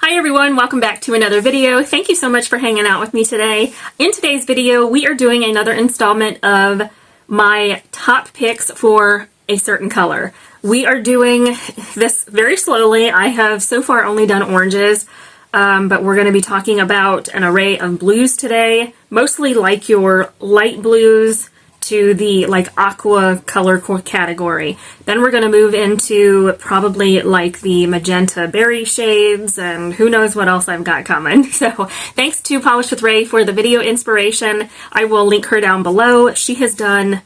Hi everyone, welcome back to another video. Thank you so much for hanging out with me today. In today's video, we are doing another installment of my top picks for a certain color. We are doing this very slowly. I have so far only done oranges, but we're going to be talking about an array of blues today, mostly like your light blues to the like aqua color category. Then we're going to move into probably like the magenta berry shades and who knows what else I've got coming. So thanks to Polish with Ray for the video inspiration. I will link her down below. She has done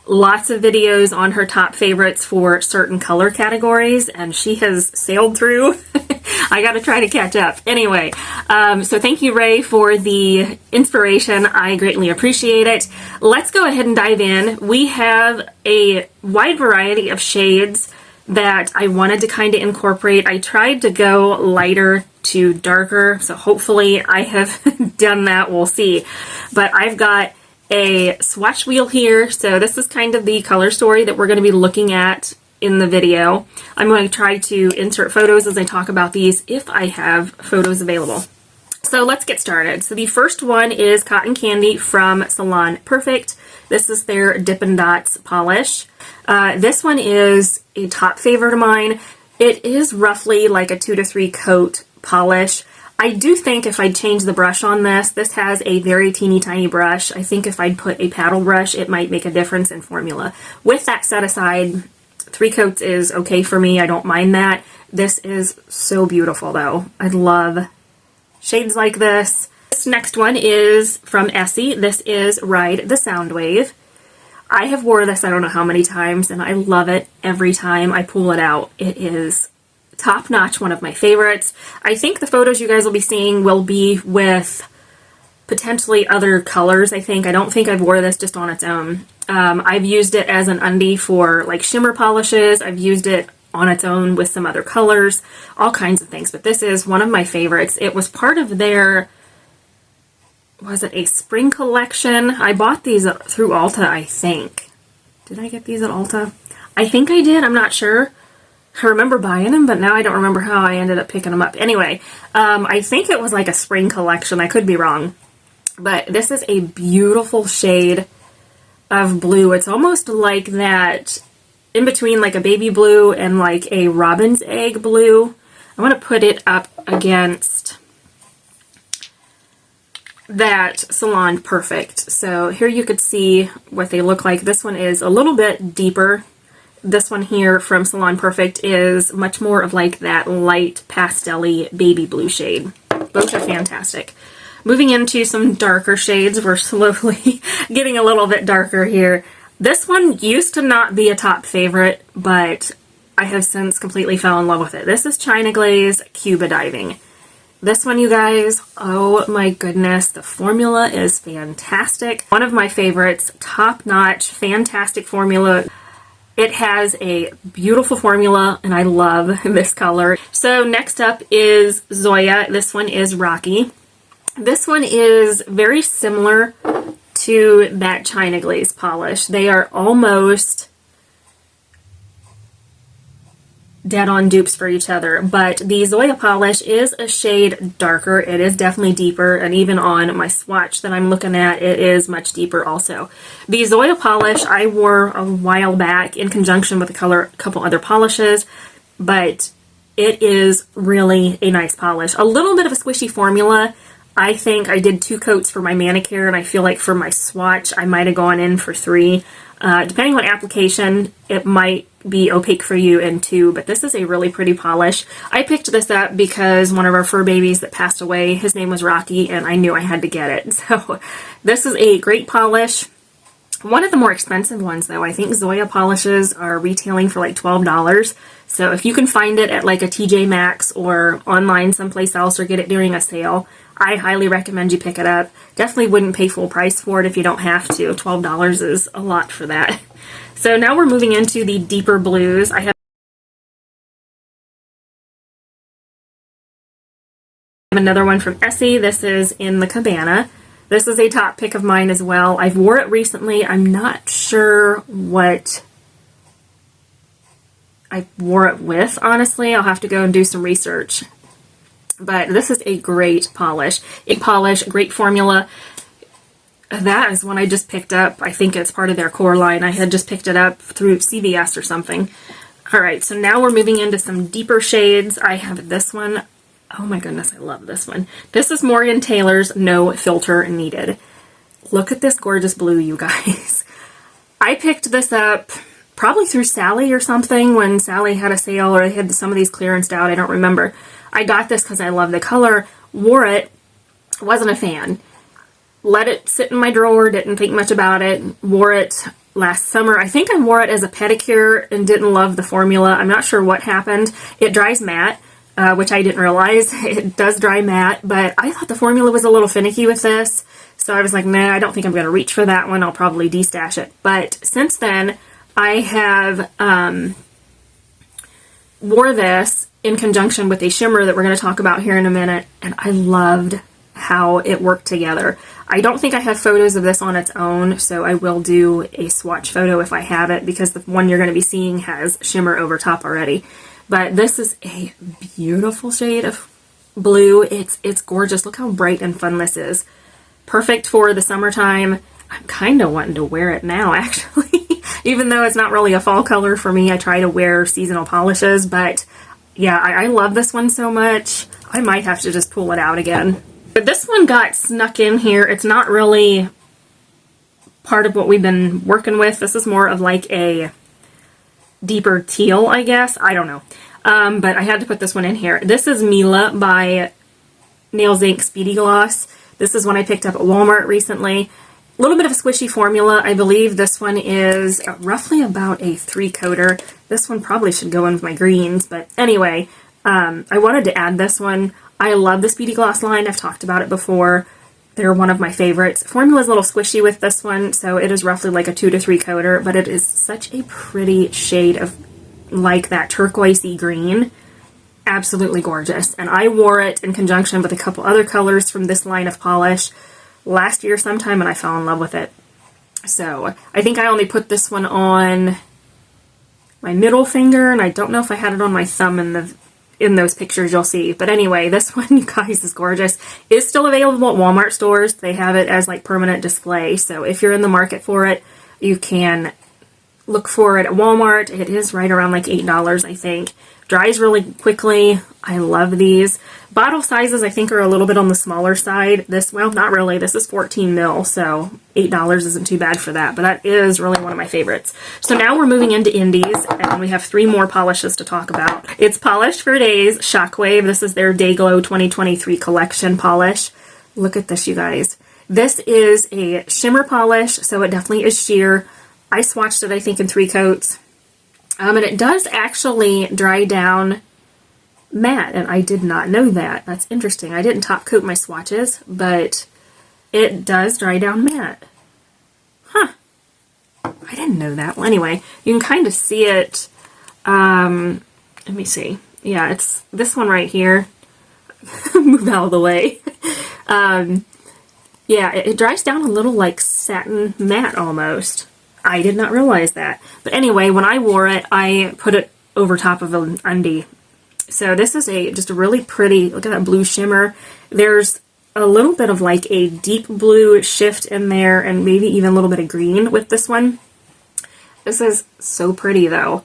lots of videos on her top favorites for certain color categories and she has sailed through. I gotta try to catch up. Anyway, so thank you, Ray, for the inspiration. I greatly appreciate it. Let's go ahead and dive in. We have a wide variety of shades that I wanted to kind of incorporate. I tried to go lighter to darker, so hopefully I have done that. We'll see. But I've got a swatch wheel here, so this is kind of the color story that we're going to be looking at in the video. I'm going to try to insert photos as I talk about these if I have photos available. So let's get started. So the first one is Cotton Candy from Salon Perfect. This is their Dippin' Dots polish. This one is a top favorite of mine. It is roughly like a 2 to 3 coat polish. I do think if I change the brush on this has a very teeny tiny brush. I think if I'd put a paddle brush, it might make a difference in formula. With that set aside, 3 coats is okay for me. I don't mind that. This is so beautiful though. I love shades like this. This next one is from Essie. This is Ride the Soundwave. I have wore this I don't know how many times and I love it every time I pull it out. It is top notch, one of my favorites. I think the photos you guys will be seeing will be with potentially other colors. I don't think I've wore this just on its own. I've used it as an undie for like shimmer polishes. I've used it on its own with some other colors, all kinds of things. But this is one of my favorites. It was part of their, was it a spring collection? I bought these through Ulta, I think. Did I get these at Ulta? I think I did. I'm not sure. I remember buying them, but now I don't remember how I ended up picking them up. Anyway, I think it was like a spring collection. I could be wrong. But this is a beautiful shade of blue. It's almost like that in between like a baby blue and like a robin's egg blue. I want to put it up against that Salon Perfect. So here you could see what they look like. This one is a little bit deeper. This one here from Salon Perfect is much more of like that light pastel-y baby blue shade. Both are fantastic. Moving into some darker shades, we're slowly getting a little bit darker here. This one used to not be a top favorite, but I have since completely fell in love with it. This is China Glaze Cuba Diving. This one, you guys, oh my goodness, the formula is fantastic. One of my favorites, top-notch, fantastic formula. It has a beautiful formula, and I love this color. So next up is Zoya. This one is Rocky. This one is very similar to that China Glaze polish. They are almost dead-on dupes for each other, but the Zoya polish is a shade darker. It is definitely deeper, and even on my swatch that I'm looking at, it is much deeper also. The Zoya polish I wore a while back in conjunction with a couple other polishes, but it is really a nice polish. A little bit of a squishy formula. I think I did 2 coats for my manicure, and I feel like for my swatch, I might have gone in for 3. Depending on application, it might be opaque for you in 2, but this is a really pretty polish. I picked this up because one of our fur babies that passed away, his name was Rocky, and I knew I had to get it. So this is a great polish. One of the more expensive ones, though. I think Zoya polishes are retailing for like $12. So if you can find it at like a TJ Maxx or online someplace else or get it during a sale, I highly recommend you pick it up. Definitely wouldn't pay full price for it if you don't have to. $12 is a lot for that. So now we're moving into the deeper blues. I have another one from Essie. This is In The Cabana. This is a top pick of mine as well. I've wore it recently. I'm not sure what I wore it with, honestly. I'll have to go and do some research. But this is a great polish. A polish, great formula. That is one I just picked up. I think it's part of their core line. I had just picked it up through CVS or something. Alright, so now we're moving into some deeper shades. I have this one. Oh my goodness, I love this one. This is Morgan Taylor's No Filter Needed. Look at this gorgeous blue, you guys. I picked this up probably through Sally or something when Sally had a sale, or they had some of these clearanced out. I don't remember. I got this because I love the color. Wore it. Wasn't a fan. Let it sit in my drawer, didn't think much about it, wore it last summer. I think I wore it as a pedicure and didn't love the formula. I'm not sure what happened. It dries matte, which I didn't realize. It does dry matte, but I thought the formula was a little finicky with this, so I was like, nah, I don't think I'm going to reach for that one. I'll probably destash it. But since then, I have wore this in conjunction with a shimmer that we're going to talk about here in a minute, and I loved how it worked together. I don't think I have photos of this on its own, so I will do a swatch photo if I have it, because the one you're going to be seeing has shimmer over top already. But this is a beautiful shade of blue. It's gorgeous. Look how bright and fun this is. Perfect for the summertime. I'm kind of wanting to wear it now, actually. Even though it's not really a fall color for me, I try to wear seasonal polishes, but yeah, I love this one so much. I might have to just pull it out again. But this one got snuck in here. It's not really part of what we've been working with. This is more of like a deeper teal, I guess. I don't know. But I had to put this one in here. This is Mila by Nails Inc Speedy Gloss. This is one I picked up at Walmart recently. A little bit of a squishy formula. I believe this one is roughly about a 3-coater. This one probably should go in with my greens, but anyway, I wanted to add this one. I love the Speedy Gloss line. I've talked about it before. They're one of my favorites. Formula is a little squishy with this one, so it is roughly like a 2 to 3 coater, but it is such a pretty shade of like that turquoisey green. Absolutely gorgeous. And I wore it in conjunction with a couple other colors from this line of polish last year sometime, and I fell in love with it. So I think I only put this one on my middle finger, and I don't know if I had it on my thumb in those pictures you'll see. But anyway, this one, you guys, is gorgeous. It's still available at Walmart stores. They have it as like permanent display. So if you're in the market for it, you can look for it at Walmart. It is right around like $8, I think. Dries really quickly. I love these. Bottle sizes, I think, are a little bit on the smaller side. This, well, not really. This is 14 mil, so $8 isn't too bad for that, but that is really one of my favorites. So now we're moving into indies, and we have 3 more polishes to talk about. It's Polished For Days Shockwave. This is their Day Glow 2023 collection polish. Look at this, you guys. This is a shimmer polish, so it definitely is sheer. I swatched it, I think, in 3 coats. And it does actually dry down matte, and I did not know that. That's interesting. I didn't top coat my swatches, but it does dry down matte. Huh. I didn't know that. Well, anyway, you can kind of see it. Let me see. Yeah, it's this one right here. Move out of the way. Yeah, it dries down a little like satin matte almost. I did not realize that. But anyway, when I wore it, I put it over top of an undie. So this is just a really pretty, look at that blue shimmer. There's a little bit of like a deep blue shift in there, and maybe even a little bit of green with this one. This is so pretty though.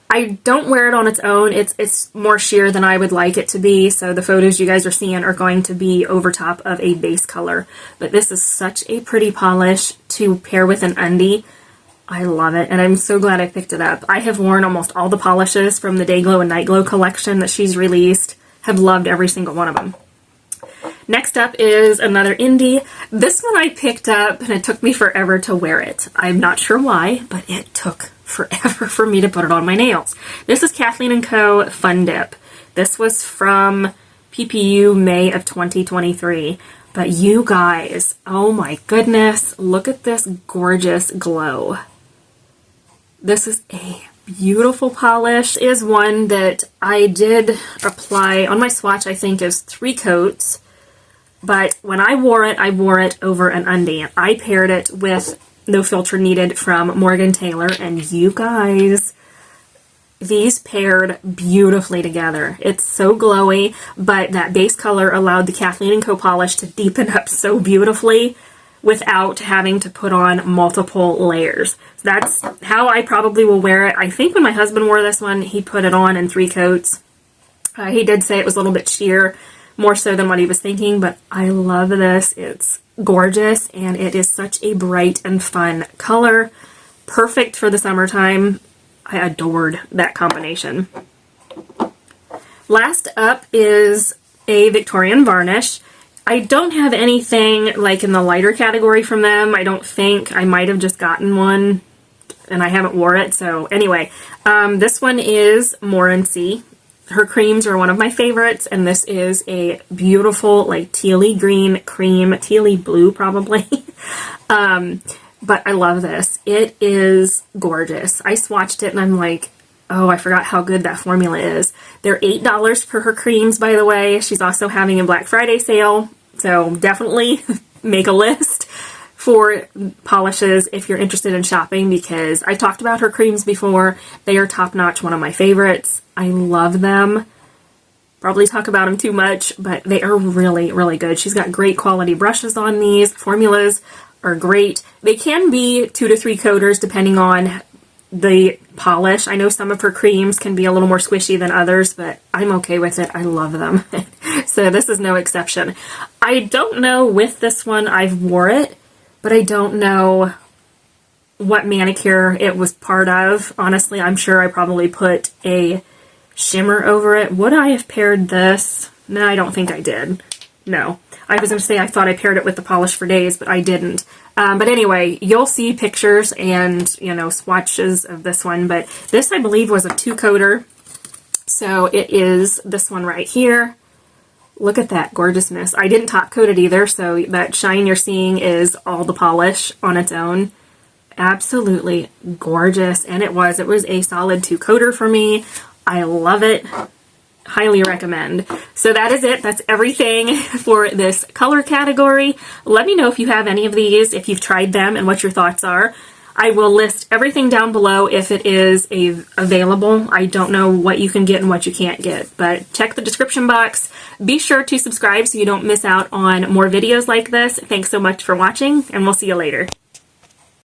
I don't wear it on its own. It's more sheer than I would like it to be, so the photos you guys are seeing are going to be over top of a base color. But this is such a pretty polish to pair with an undie. I love it, and I'm so glad I picked it up. I have worn almost all the polishes from the Day Glow and Night Glow collection that she's released. Have loved every single one of them. Next up is another indie. This one I picked up, and it took me forever to wear it. I'm not sure why, but it took forever for me to put it on my nails. This is Kathleen & Co. Fun Dip. This was from PPU May of 2023. But you guys, oh my goodness, look at this gorgeous glow. This is a beautiful polish. It is one that I did apply on my swatch, I think, as 3 coats. But when I wore it over an undie. I paired it with No Filter Needed from Morgan Taylor, and you guys, these paired beautifully together. It's so glowy, but that base color allowed the Kathleen & Co polish to deepen up so beautifully without having to put on multiple layers. So that's how I probably will wear it. I think when my husband wore this one, he put it on in 3 coats. He did say it was a little bit sheer, more so than what he was thinking, but I love this. It's gorgeous, and it is such a bright and fun color. Perfect for the summertime. I adored that combination. Last up is a Victorian Varnish. I don't have anything like in the lighter category from them. I don't think. I might have just gotten one and I haven't wore it. So anyway, this one is Morenci. Her creams are one of my favorites, and this is a beautiful like tealy green cream, tealy blue probably. But I love this. It is gorgeous. I swatched it and I'm like, oh, I forgot how good that formula is. They're $8 for her creams, by the way. She's also having a Black Friday sale, so definitely make a list for polishes if you're interested in shopping, because I talked about her creams before. They are top-notch, one of my favorites. I love them. Probably talk about them too much, but they are really, really good. She's got great quality brushes on these. Formulas are great. They can be 2 to 3 coaters depending on the polish. I know some of her creams can be a little more squishy than others, but I'm okay with it. I love them. So this is no exception. I don't know with this one, I've wore it, but I don't know what manicure it was part of. Honestly, I'm sure I probably put a shimmer over it. Would I have paired this? No, I don't think I did. No. I was going to say I thought I paired it with the polish For Days, but I didn't. But anyway, you'll see pictures and, you know, swatches of this one. But this, I believe, was a 2-coater. So it is this one right here. Look at that gorgeousness. I didn't top coat it either, so that shine you're seeing is all the polish on its own. Absolutely gorgeous. And it was a solid 2-coater for me. I love it. Highly recommend. So that is it. That's everything for this color category. Let me know if you have any of these, if you've tried them, and what your thoughts are. I will list everything down below if it is available. I don't know what you can get and what you can't get, but check the description box. Be sure to subscribe so you don't miss out on more videos like this. Thanks so much for watching, and we'll see you later.